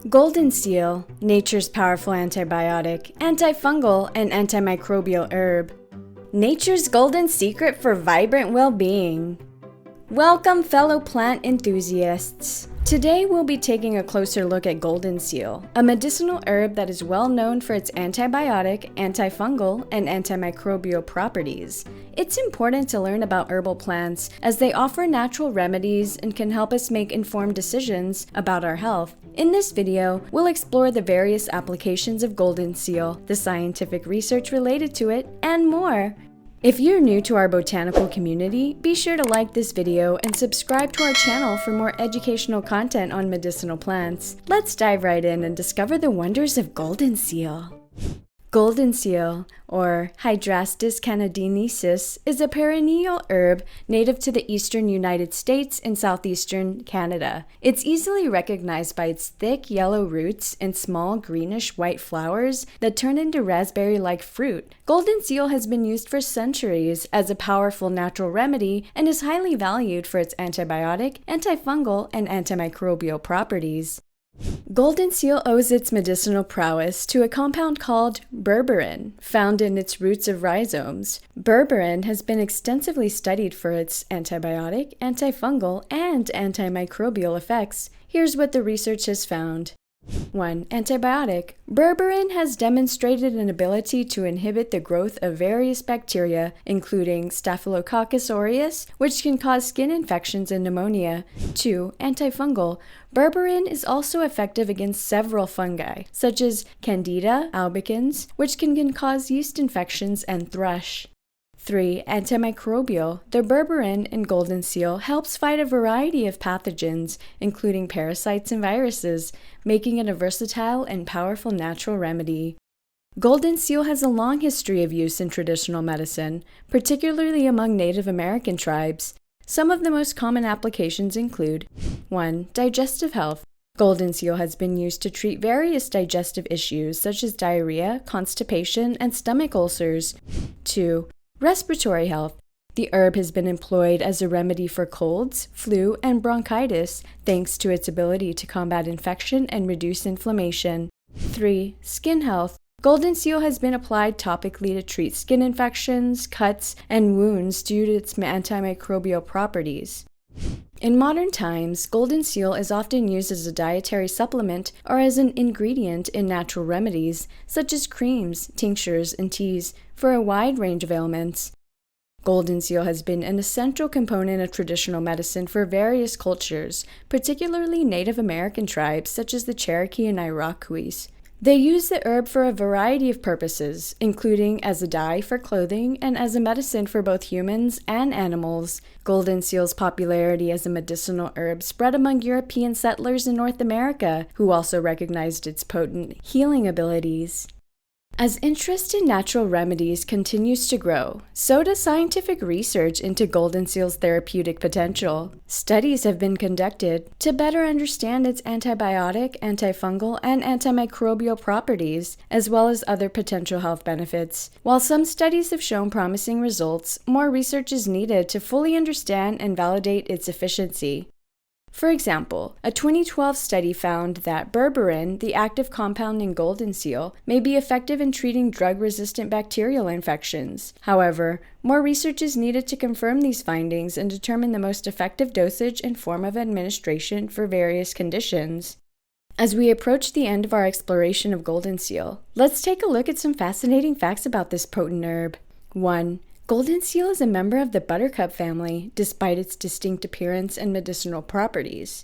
Goldenseal, nature's powerful antibiotic, antifungal, and antimicrobial herb. Nature's golden secret for vibrant well-being. Welcome, fellow plant enthusiasts. Today we'll be taking a closer look at Goldenseal, a medicinal herb that is well known for its antibiotic, antifungal, and antimicrobial properties. It's important to learn about herbal plants as they offer natural remedies and can help us make informed decisions about our health. In this video, we'll explore the various applications of Goldenseal, the scientific research related to it, and more. If you're new to our botanical community, be sure to like this video and subscribe to our channel for more educational content on medicinal plants. Let's dive right in and discover the wonders of Goldenseal. Goldenseal, or Hydrastis canadensis, is a perennial herb native to the eastern United States and southeastern Canada. It's easily recognized by its thick yellow roots and small greenish-white flowers that turn into raspberry-like fruit. Goldenseal has been used for centuries as a powerful natural remedy and is highly valued for its antibiotic, antifungal, and antimicrobial properties. Goldenseal owes its medicinal prowess to a compound called berberine, found in its roots of rhizomes. Berberine has been extensively studied for its antibiotic, antifungal, and antimicrobial effects. Here's what the research has found. 1. Antibiotic. Berberine has demonstrated an ability to inhibit the growth of various bacteria, including Staphylococcus aureus, which can cause skin infections and pneumonia. 2. Antifungal. Berberine is also effective against several fungi, such as Candida albicans, which can cause yeast infections and thrush. 3. Antimicrobial. The berberine in Goldenseal helps fight a variety of pathogens, including parasites and viruses, making it a versatile and powerful natural remedy. Goldenseal has a long history of use in traditional medicine, particularly among Native American tribes. Some of the most common applications include 1. Digestive health. Goldenseal has been used to treat various digestive issues such as diarrhea, constipation, and stomach ulcers. 2. Respiratory health. The herb has been employed as a remedy for colds, flu, and bronchitis, thanks to its ability to combat infection and reduce inflammation. 3. Skin health. Goldenseal has been applied topically to treat skin infections, cuts, and wounds due to its antimicrobial properties. In modern times, Goldenseal is often used as a dietary supplement or as an ingredient in natural remedies, such as creams, tinctures, and teas, for a wide range of ailments. Goldenseal has been an essential component of traditional medicine for various cultures, particularly Native American tribes such as the Cherokee and Iroquois. They use the herb for a variety of purposes, including as a dye for clothing and as a medicine for both humans and animals. Goldenseal's popularity as a medicinal herb spread among European settlers in North America, who also recognized its potent healing abilities. As interest in natural remedies continues to grow, so does scientific research into Goldenseal's therapeutic potential. Studies have been conducted to better understand its antibiotic, antifungal, and antimicrobial properties, as well as other potential health benefits. While some studies have shown promising results, more research is needed to fully understand and validate its efficiency. For example, a 2012 study found that berberine, the active compound in Goldenseal, may be effective in treating drug-resistant bacterial infections. However, more research is needed to confirm these findings and determine the most effective dosage and form of administration for various conditions. As we approach the end of our exploration of Goldenseal, let's take a look at some fascinating facts about this potent herb. 1. Goldenseal is a member of the buttercup family, despite its distinct appearance and medicinal properties.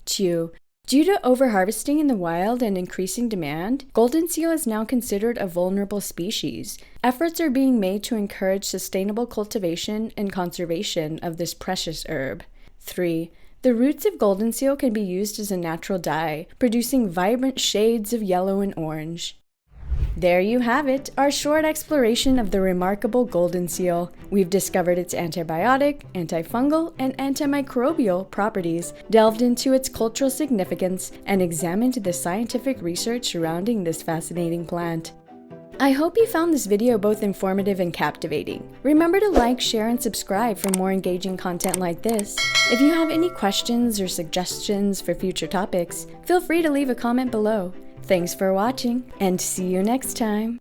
2. Due to overharvesting in the wild and increasing demand, Goldenseal is now considered a vulnerable species. Efforts are being made to encourage sustainable cultivation and conservation of this precious herb. 3. The roots of Goldenseal can be used as a natural dye, producing vibrant shades of yellow and orange. There you have it, our short exploration of the remarkable Goldenseal. We've discovered its antibiotic, antifungal, and antimicrobial properties, delved into its cultural significance, and examined the scientific research surrounding this fascinating plant. I hope you found this video both informative and captivating. Remember to like, share, and subscribe for more engaging content like this. If you have any questions or suggestions for future topics, feel free to leave a comment below. Thanks for watching, and see you next time!